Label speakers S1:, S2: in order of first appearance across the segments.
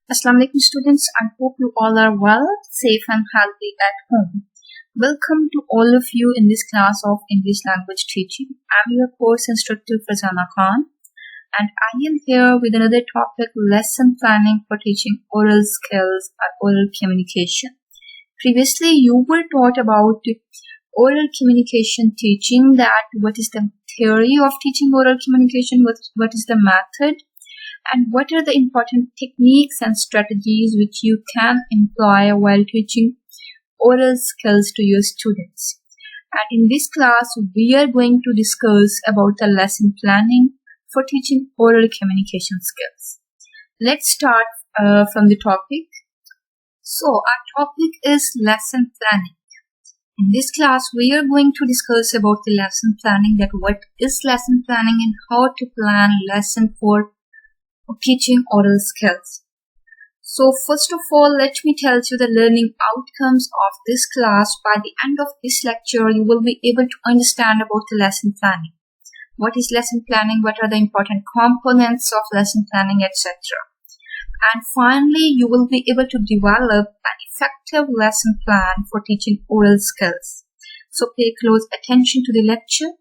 S1: Assalamu alaikum students, I hope you all are well, safe and healthy at home. Welcome to all of you in this class of English language teaching. I'm your course instructor Fazana Khan and I am here with another topic, lesson planning for teaching oral skills or oral communication. Previously you were taught about oral communication teaching, that what is the theory of teaching oral communication, what is the method, and what are the important techniques and strategies which you can employ while teaching oral skills to your students. And in this class, we are going to discuss about the lesson planning for teaching oral communication skills. Let's start from the topic. So our topic is lesson planning. In this class, we are going to discuss about the lesson planning, that what is lesson planning and how to plan lesson for teaching oral skills. So first of all, let me tell you the learning outcomes of this class. By the end of this lecture, you will be able to understand about the lesson planning. What is lesson planning? What are the important components of lesson planning, etc. And finally, you will be able to develop an effective lesson plan for teaching oral skills. So pay close attention to the lecture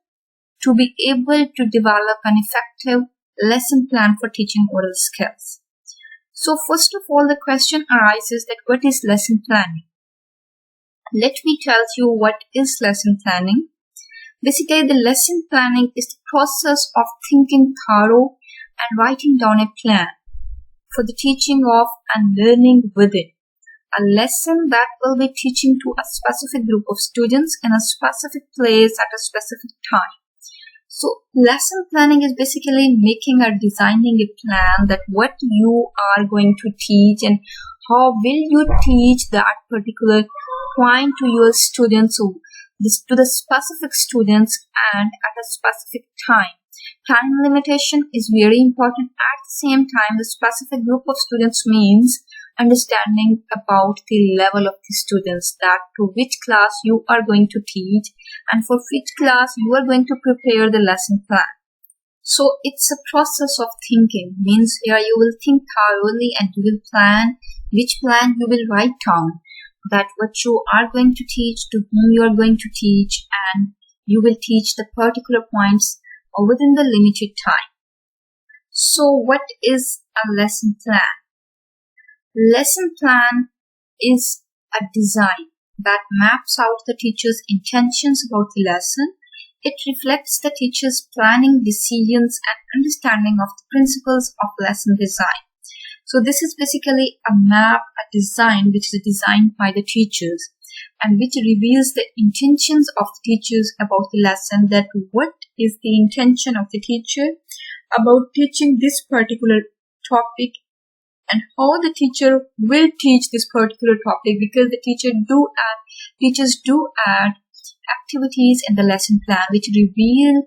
S1: to be able to develop an effective lesson plan for teaching oral skills. So first of all, the question arises that what is lesson planning? Let me tell you what is lesson planning. Basically, the lesson planning is the process of thinking thorough and writing down a plan for the teaching of and learning within a lesson that will be teaching to a specific group of students in a specific place at a specific time. So lesson planning is basically making or designing a plan that what you are going to teach and how will you teach that particular point to your students, to the specific students and at a specific time. Time limitation is very important. At the same time, the specific group of students means understanding about the level of the students, that to which class you are going to teach and for which class you are going to prepare the lesson plan. So it's a process of thinking, means here you will think thoroughly and you will plan which plan you will write down, that what you are going to teach, to whom you are going to teach, and you will teach the particular points within the limited time. So what is a lesson plan? Lesson plan is a design that maps out the teacher's intentions about the lesson. It reflects the teacher's planning, decisions, and understanding of the principles of lesson design. So this is basically a map, a design which is designed by the teachers and which reveals the intentions of the teachers about the lesson, that what is the intention of the teacher about teaching this particular topic and how the teacher will teach this particular topic, because the teachers do add activities in the lesson plan which reveal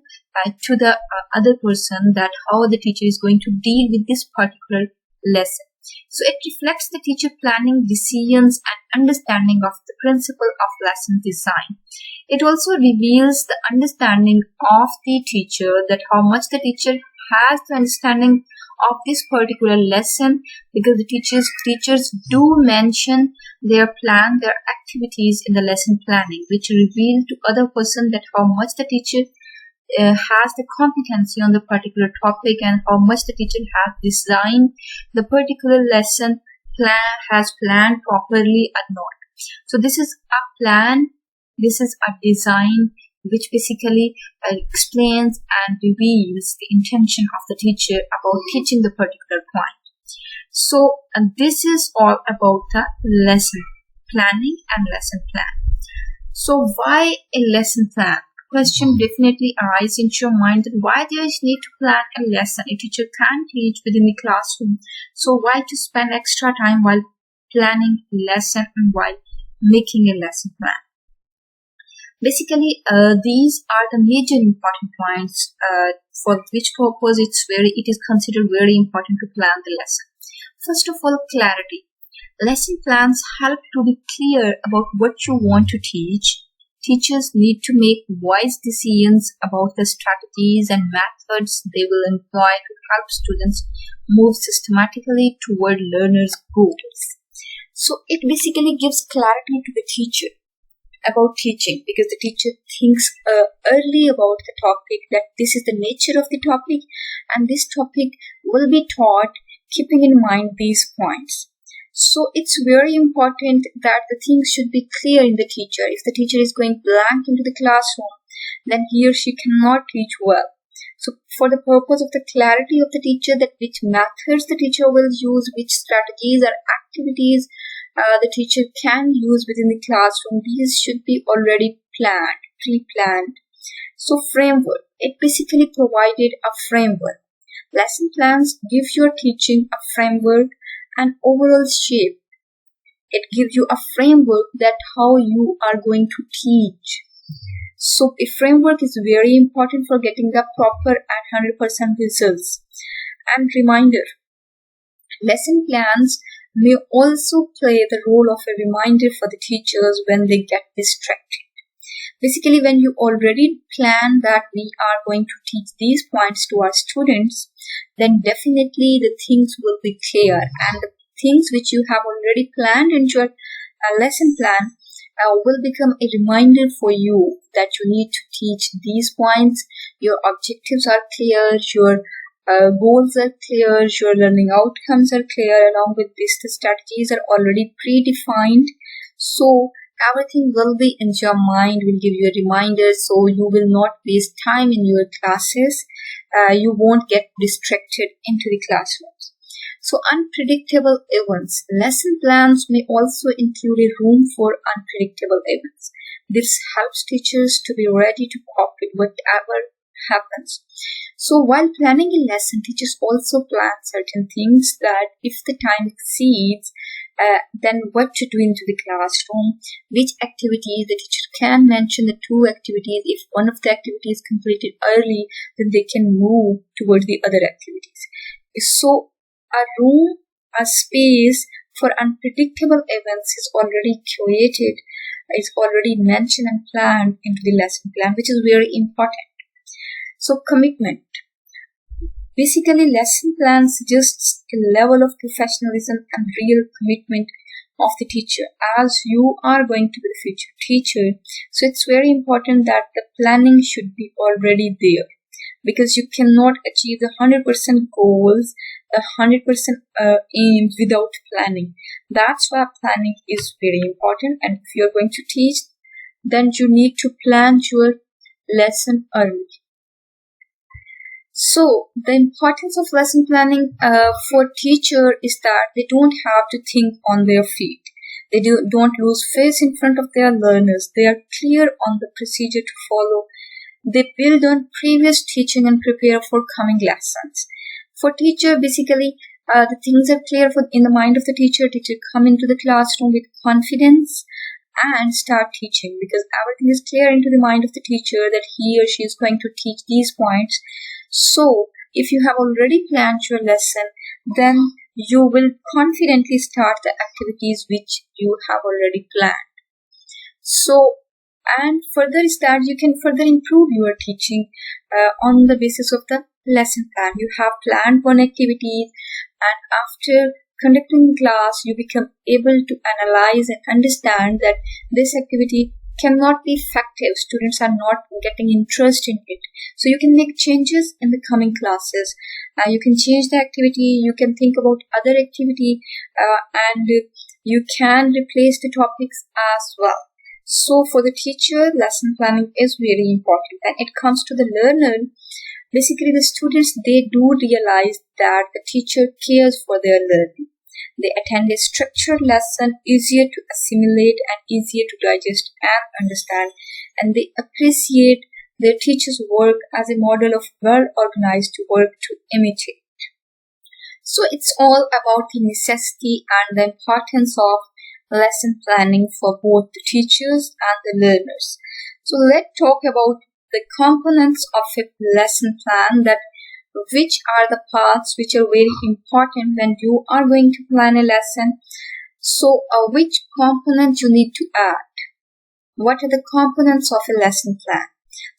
S1: to the other person that how the teacher is going to deal with this particular lesson. So it reflects the teacher planning, decisions and understanding of the principle of lesson design. It also reveals the understanding of the teacher, that how much the teacher has the understanding of this particular lesson, because the teachers do mention their plan, their activities in the lesson planning, which reveal to other person that how much the teacher has the competency on the particular topic and how much the teacher has designed the particular lesson plan, has planned properly or not. So this is a plan, this is a design which basically explains and reveals the intention of the teacher about teaching the particular point. So this is all about the lesson planning and lesson plan. So why a lesson plan? Question definitely arises into your mind, that why there is need to plan a lesson. A teacher can teach within the classroom, so why to spend extra time while planning a lesson and while making a lesson plan? Basically, these are the major important points for which purpose it is considered very important to plan the lesson. First of all, clarity. Lesson plans help to be clear about what you want to teach. Teachers need to make wise decisions about the strategies and methods they will employ to help students move systematically toward learners' goals. So it basically gives clarity to the teacher about teaching, because the teacher thinks early about the topic, that this is the nature of the topic and this topic will be taught keeping in mind these points. So it's very important that the things should be clear in the teacher. If the teacher is going blank into the classroom, then he or she cannot teach well. So for the purpose of the clarity of the teacher, that which methods the teacher will use, which strategies or activities the teacher can use within the classroom, these should be already planned, pre-planned. So framework, it basically provided a framework. Lesson plans give your teaching a framework and overall shape. It gives you a framework that how you are going to teach. So a framework is very important for getting the proper and 100% results. And reminder, lesson plans may also play the role of a reminder for the teachers when they get distracted. Basically, when you already plan that we are going to teach these points to our students, then definitely the things will be clear, and the things which you have already planned in your lesson plan will become a reminder for you that you need to teach these points. Your objectives are clear, your goals are clear, your learning outcomes are clear. Along with this, the strategies are already predefined. So everything will be in your mind, will give you a reminder, so you will not waste time in your classes. You won't get distracted into the classrooms. So unpredictable events. Lesson plans may also include a room for unpredictable events. This helps teachers to be ready to cope with whatever happens. So while planning a lesson, teachers also plan certain things, that if the time exceeds, then what to do into the classroom, which activities the teacher can mention, the 2 activities. If one of the activities is completed early, then they can move towards the other activities. So a room, a space for unpredictable events is already created, is already mentioned and planned into the lesson plan, which is very important. So commitment. Basically, lesson plan suggests a level of professionalism and real commitment of the teacher, as you are going to be the future teacher. So it's very important that the planning should be already there, because you cannot achieve the 100% goals, the 100% aims without planning. That's why planning is very important. And if you're going to teach, then you need to plan your lesson early. So the importance of lesson planning for teacher is that they don't have to think on their feet. They don't lose face in front of their learners. They are clear on the procedure to follow. They build on previous teaching and prepare for coming lessons. For teacher, basically, the things are clear in the mind of the teacher. Teacher come into the classroom with confidence and start teaching, because everything is clear into the mind of the teacher that he or she is going to teach these points. So if you have already planned your lesson, then you will confidently start the activities which you have already planned. So, and further is that you can further improve your teaching on the basis of the lesson plan. You have planned one activity, and after conducting class, you become able to analyze and understand that this activity cannot be effective. Students are not getting interest in it. So you can make changes in the coming classes. You can change the activity. You can think about other activity, and you can replace the topics as well. So for the teacher, lesson planning is very important. And it comes to the learner. Basically, the students, they do realize that the teacher cares for their learning. They attend a structured lesson, easier to assimilate and easier to digest and understand. And they appreciate their teacher's work as a model of well-organized work to imitate. So it's all about the necessity and the importance of lesson planning for both the teachers and the learners. So let's talk about the components of a lesson plan, that which are the parts which are very important when you are going to plan a lesson. So which component you need to add? What are the components of a lesson plan?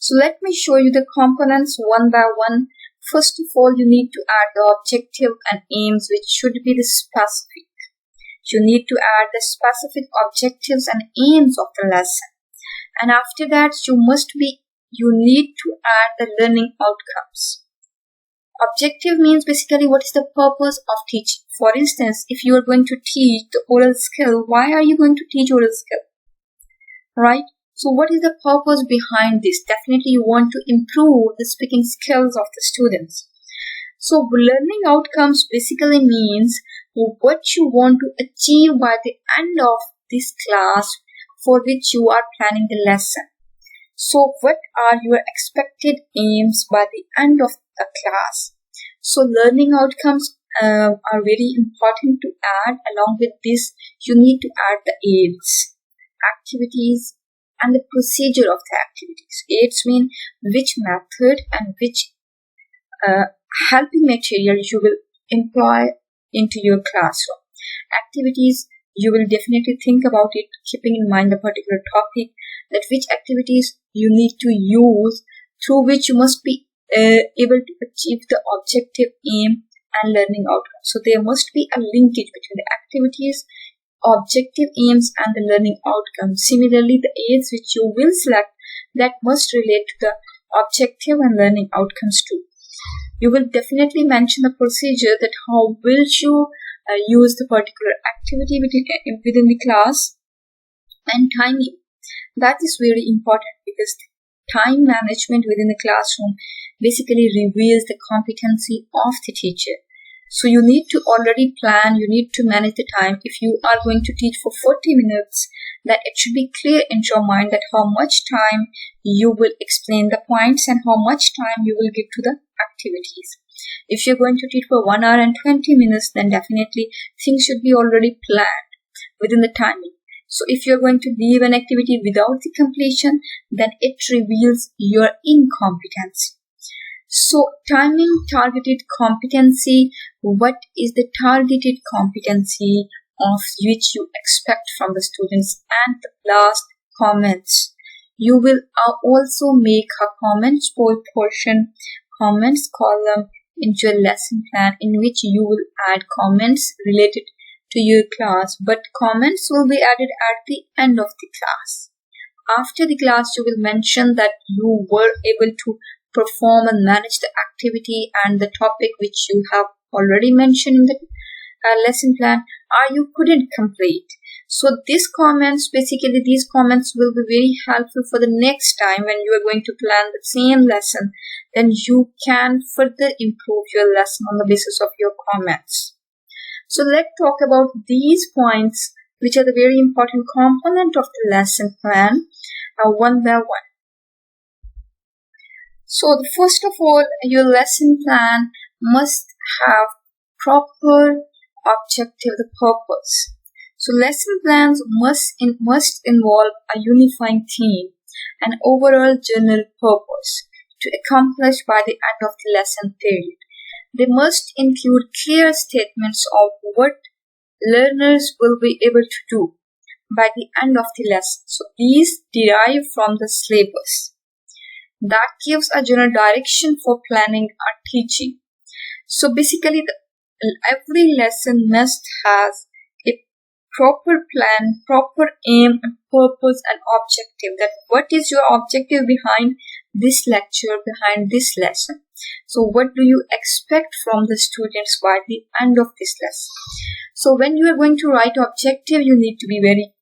S1: So let me show you the components one by one. First of all, you need to add the objective and aims, which should be the specific. You need to add the specific objectives and aims of the lesson. And after that, you need to add the learning outcomes. Objective means basically what is the purpose of teaching. For instance, if you are going to teach the oral skill, why are you going to teach oral skill? Right? So what is the purpose behind this? Definitely you want to improve the speaking skills of the students. So learning outcomes basically means what you want to achieve by the end of this class for which you are planning the lesson. So what are your expected aims by the end of the class? So learning outcomes are very important to add. Along with this, you need to add the aids, activities, and the procedure of the activities. Aids mean which method and which helping material you will employ into your classroom. Activities, you will definitely think about it, keeping in mind the particular topic, that which activities you need to use through which you must be able to achieve the objective aim and learning outcome. So there must be a linkage between the activities, objective aims, and the learning outcome. Similarly, the aids which you will select, that must relate to the objective and learning outcomes too. You will definitely mention the procedure, that how will you use the particular activity within the class, and timing. That is very important, because time management within the classroom basically reveals the competency of the teacher. So you need to already plan, you need to manage the time. If you are going to teach for 40 minutes, that it should be clear in your mind that how much time you will explain the points and how much time you will give to the activities. If you're going to teach for 1 hour and 20 minutes, then definitely things should be already planned within the timing. So if you're going to leave an activity without the completion, then it reveals your incompetence. So timing, targeted competency. What is the targeted competency of which you expect from the students? And the last, comments. You will also make a comments portion, comments column into your lesson plan, in which you will add comments related to your class, but comments will be added at the end of the class. After the class, you will mention that you were able to perform and manage the activity and the topic which you have already mentioned in the lesson plan, or you couldn't complete. So these comments will be very helpful for the next time when you are going to plan the same lesson. Then you can further improve your lesson on the basis of your comments. So let's talk about these points, which are the very important component of the lesson plan, one by one. So first of all, your lesson plan must have proper objective, the purpose. So lesson plans must involve a unifying theme, an overall general purpose to accomplish by the end of the lesson period. They must include clear statements of what learners will be able to do by the end of the lesson. So these derive from the syllabus. That gives a general direction for planning or teaching. So basically, every lesson must have a proper plan, proper aim and purpose and objective. That what is your objective behind this lecture, behind this lesson? So what do you expect from the students by the end of this lesson? So when you are going to write objective, you need to be very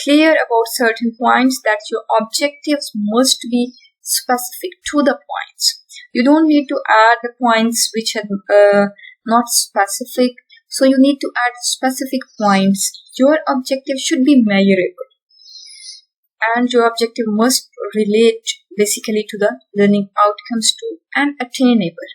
S1: clear about certain points, that your objectives must be specific to the points. You don't need to add the points which are not specific. So you need to add specific points. Your objective should be measurable, and your objective must relate basically to the learning outcomes too, and attainable.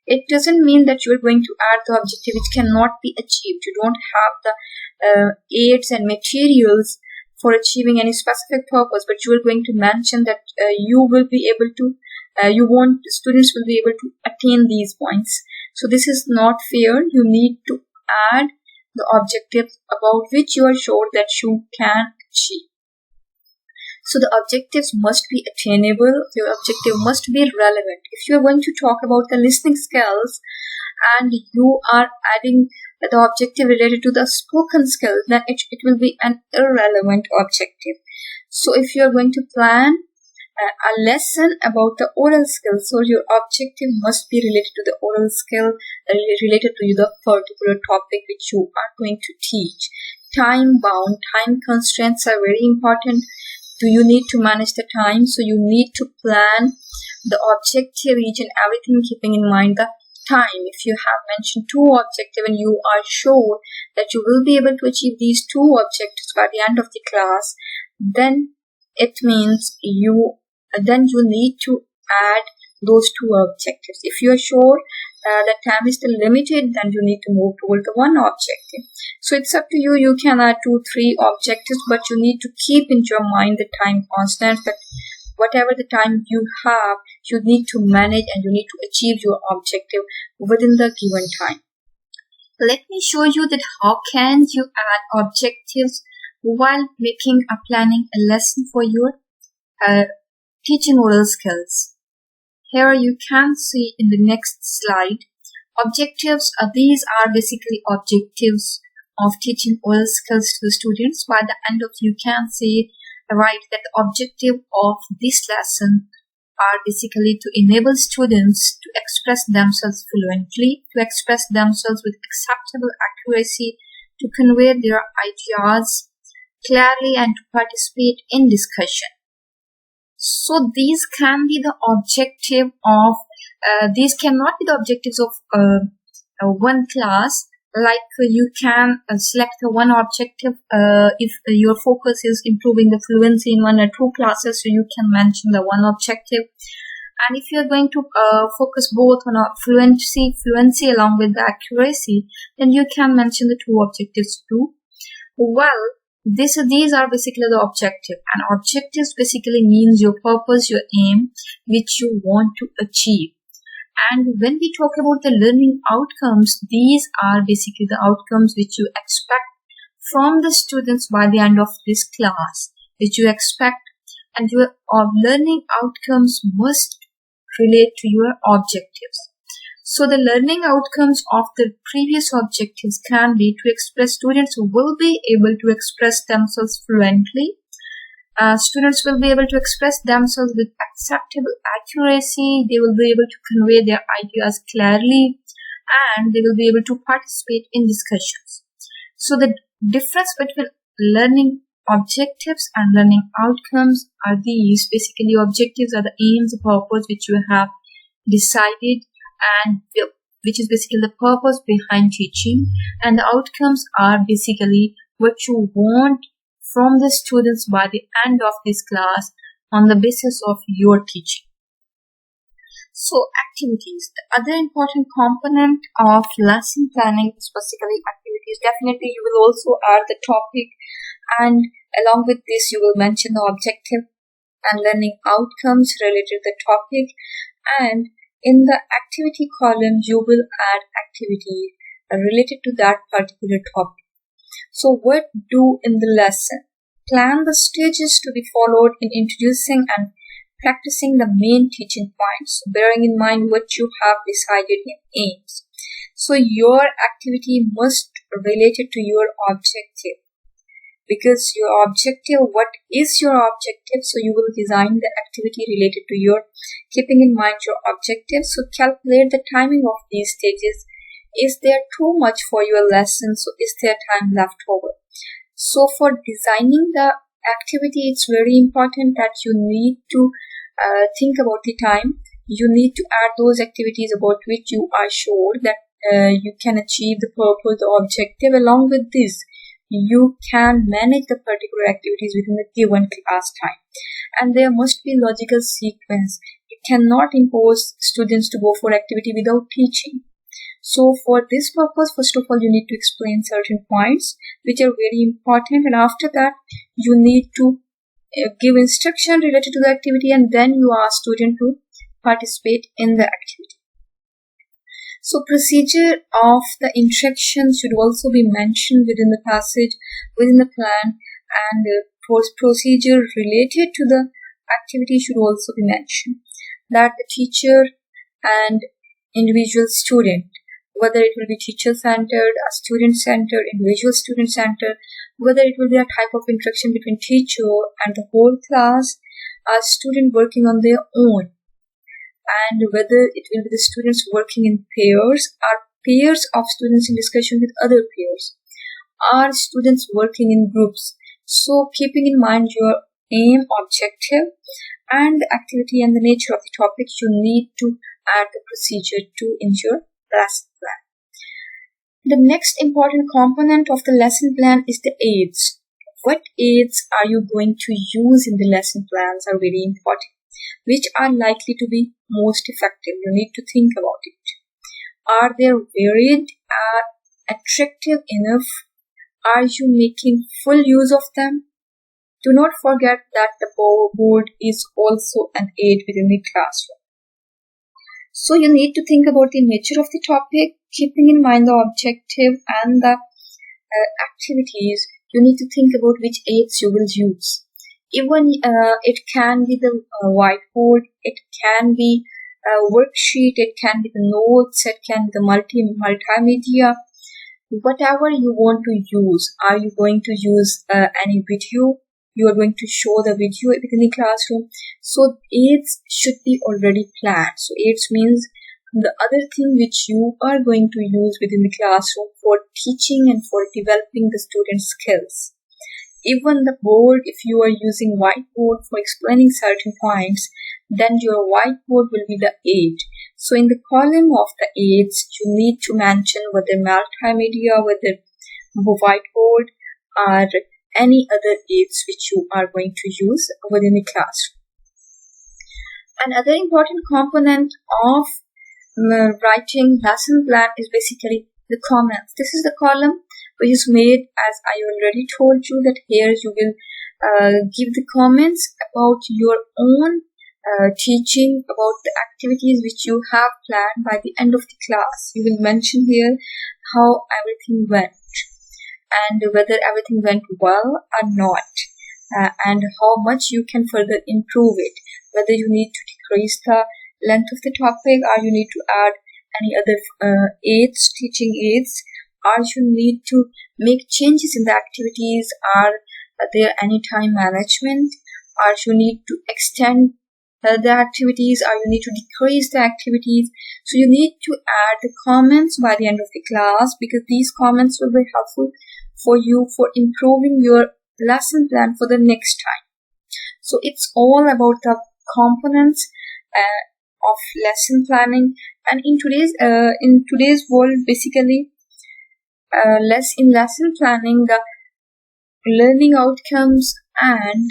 S1: It doesn't mean that you are going to add the objective which cannot be achieved. You don't have the aids and materials for achieving any specific purpose, but you are going to mention that you will be able to, students will be able to attain these points. So this is not fair. You need to add the objectives about which you are sure that you can achieve. So the objectives must be attainable, your objective must be relevant. If you are going to talk about the listening skills and you are adding the objective related to the spoken skills, then it will be an irrelevant objective. So if you are going to plan a lesson about the oral skills, so your objective must be related to the oral skill, related to the particular topic which you are going to teach. Time bound, time constraints are very important. Do you need to manage the time? So you need to plan the objective, each and everything, keeping in mind the time. If you have mentioned 2 objectives and you are sure that you will be able to achieve these 2 objectives by the end of the class, then it means you need to add those 2 objectives. If you are sure that time is still limited, then you need to move toward the 1 objective. So it's up to you. You can add 2, 3 objectives, but you need to keep in your mind the time constant, that whatever the time you have, you need to manage and you need to achieve your objective within the given time. Let me show you that how can you add objectives while making a planning a lesson for your teaching oral skills. Here you can see in the next slide, objectives. These are basically objectives of teaching oral skills to the students. By the end of you can see right that the objective of this lesson are basically to enable students to express themselves fluently, to express themselves with acceptable accuracy, to convey their ideas clearly, and to participate in discussion. So these can be the objective of, these cannot be the objectives of one class. Like you can select one objective if your focus is improving the fluency in 1 or 2 classes, so you can mention the 1 objective. And if you are going to focus both on fluency along with the accuracy, then you can mention the 2 objectives too. Well, these are basically the objective, and objectives basically means your purpose, your aim, which you want to achieve. And when we talk about the learning outcomes, these are basically the outcomes which you expect from the students by the end of this class, which you expect, and your learning outcomes must relate to your objectives. So the learning outcomes of the previous objectives can be to express, students will be able to express themselves fluently. Students will be able to express themselves with acceptable accuracy. They will be able to convey their ideas clearly, and they will be able to participate in discussions. So the difference between learning objectives and learning outcomes are these. Basically, objectives are the aims, the purpose which you have decided, and which is basically the purpose behind teaching, and the outcomes are basically what you want from the students by the end of this class on the basis of your teaching. So activities, the other important component of lesson planning is basically activities. Definitely you will also add the topic, and along with this you will mention the objective and learning outcomes related to the topic, and in the activity column you will add activity related to that particular topic. So what do in the lesson? Plan the stages to be followed in introducing and practicing the main teaching points, bearing in mind what you have decided in aims. So your activity must relate it to your objective, because your objective, what is your objective? So you will design the activity related to your, keeping in mind your objective. So calculate the timing of these stages. Is there too much for your lesson? So is there time left over? So for designing the activity, it's very important that you need to think about the time. You need to add those activities about which you are sure that you can achieve the purpose, the objective. Along with this, you can manage the particular activities within the given class time. And there must be logical sequence. You cannot impose students to go for activity without teaching. So for this purpose, first of all, you need to explain certain points which are very important, and after that you need to give instruction related to the activity, and then you ask student to participate in the activity. So procedure of the instructions should also be mentioned within the passage, within the plan, and procedure related to the activity should also be mentioned. That the teacher and individual student, whether it will be teacher-centered, student-centered, individual student-centered, whether it will be a type of interaction between teacher and the whole class, a student working on their own, and whether it will be the students working in pairs, or pairs of students in discussion with other peers, or students working in groups. So keeping in mind your aim, objective, and the activity and the nature of the topic, you need to add the procedure to in your lesson plan. The next important component of the lesson plan is the aids. What aids are you going to use in the lesson plans are very important. Which are likely to be most effective? You need to think about it. Are they varied? Are attractive enough? Are you making full use of them? Do not forget that the board is also an aid within the classroom. So you need to think about the nature of the topic, keeping in mind the objective and the activities. You need to think about which aids you will use. Even it can be the whiteboard, it can be a worksheet, it can be the notes, it can be the multimedia, whatever you want to use. Are you going to use any video? You are going to show the video within the classroom. So aids should be already planned. So aids means the other thing which you are going to use within the classroom for teaching and for developing the students' skills. Even the board, if you are using whiteboard for explaining certain points, then your whiteboard will be the aid. So in the column of the aids, you need to mention whether multimedia, whether whiteboard, or any other aids which you are going to use within the classroom. Another important component of writing lesson plan is basically the comments. This is the column which is made, as I already told you, that here you will give the comments about your own teaching, about the activities which you have planned by the end of the class. You will mention here how everything went and whether everything went well or not, and how much you can further improve it, whether you need to decrease the length of the topic, or you need to add any other aids, teaching aids, or you need to make changes in the activities, are there any time management, or you need to extend the activities, or you need to decrease the activities. So you need to add the comments by the end of the class, because these comments will be helpful for you for improving your lesson plan for the next time. So it's all about the components of lesson planning. And in today's world, basically, in lesson planning, the learning outcomes and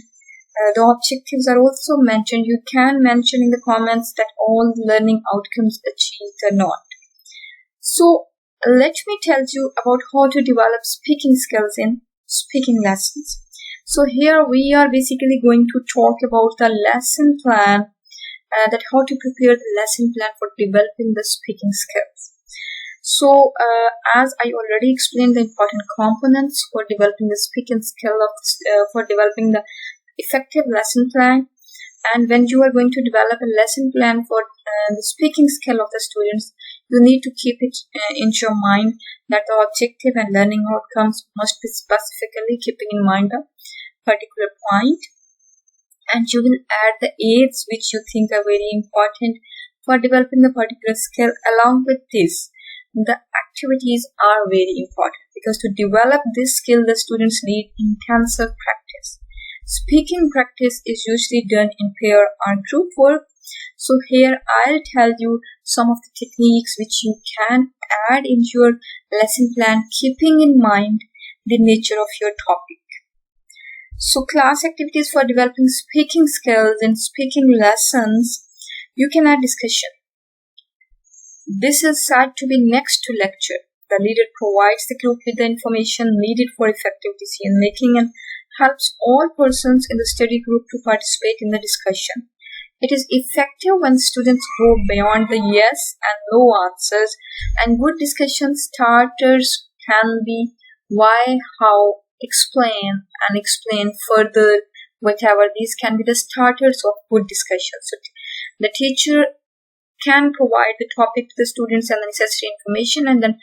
S1: the objectives are also mentioned. You can mention in the comments that all learning outcomes achieved or not. So let me tell you about how to develop speaking skills in speaking lessons. So here we are basically going to talk about the lesson plan, that how to prepare the lesson plan for developing the speaking skills. So as I already explained the important components for developing the speaking skill for developing the effective lesson plan, and when you are going to develop a lesson plan for the speaking skill of the students, you need to keep it in your mind that the objective and learning outcomes must be specifically keeping in mind a particular point, and you will add the aids which you think are very important for developing a particular skill. Along with this, the activities are very important, because to develop this skill, the students need intensive practice. Speaking practice is usually done in pair or group work. So here I'll tell you some of the techniques which you can add in your lesson plan, keeping in mind the nature of your topic. So class activities for developing speaking skills in speaking lessons, you can add discussion. This is said to be next to lecture. The leader provides the group with the information needed for effective decision making and helps all persons in the study group to participate in the discussion. It is effective when students go beyond the yes and no answers, and good discussion starters can be why, how, explain and explain further whatever. These can be the starters of good discussion. So the teacher can provide the topic to the students and the necessary information, and then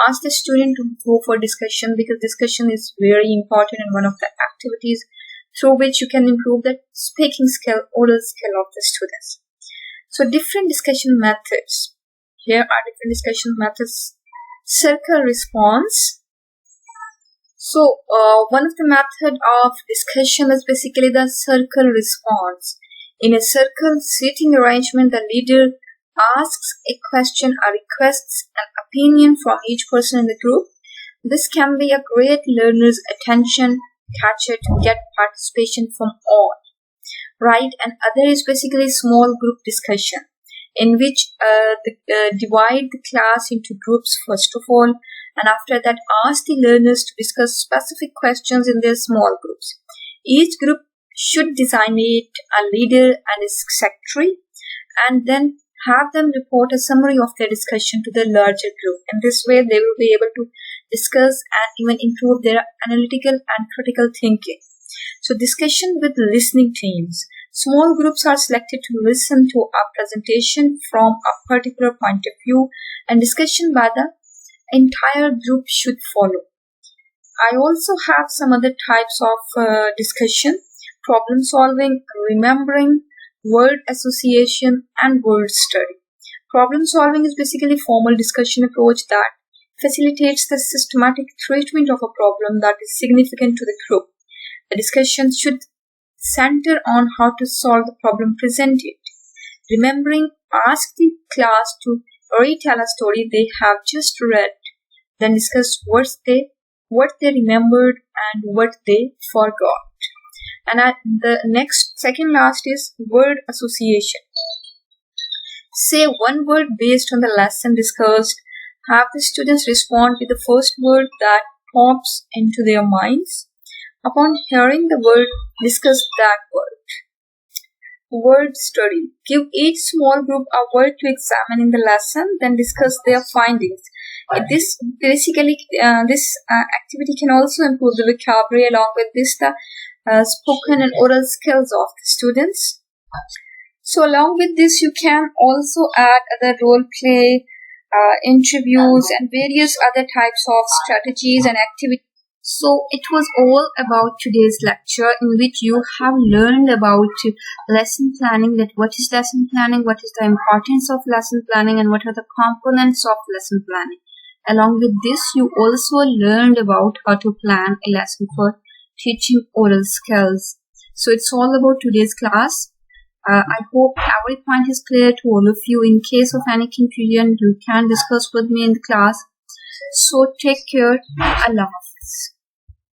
S1: ask the student to go for discussion, because discussion is very important and one of the activities through which you can improve the speaking skill, oral skill of the students. So different discussion methods. Here are different discussion methods. Circle response. So one of the method of discussion is basically the circle response. In a circle seating arrangement, the leader asks a question or requests an opinion from each person in the group. This can be a great learner's attention, catch it, get participation from all. Right? And other is basically small group discussion, in which divide the class into groups first of all, and after that ask the learners to discuss specific questions in their small groups. Each group should designate a leader and a secretary, and then have them report a summary of their discussion to the larger group. In this way, they will be able to discuss and even improve their analytical and critical thinking. So discussion with listening teams. Small groups are selected to listen to a presentation from a particular point of view, and discussion by the entire group should follow. I also have some other types of discussion: problem solving, remembering, word association, and word study. Problem solving is basically a formal discussion approach that facilitates the systematic treatment of a problem that is significant to the group. The discussion should center on how to solve the problem presented. Remembering, ask the class to retell a story they have just read, then discuss what they remembered and what they forgot. And the second last is word association. Say one word based on the lesson discussed. Have the students respond with the first word that pops into their minds. Upon hearing the word, discuss that word. Word study. Give each small group a word to examine in the lesson, then discuss their findings. This activity can also improve the vocabulary, along with this the spoken and oral skills of the students. So along with this, you can also add other role play, interviews, and various other types of strategies and activities. So it was all about today's lecture, in which you have learned about lesson planning, that what is lesson planning, what is the importance of lesson planning, and what are the components of lesson planning. Along with this, you also learned about how to plan a lesson for teaching oral skills. So it's all about today's class. I hope every point is clear to all of you. In case of any confusion, you can discuss with me in the class. So take care. Allah Hafiz.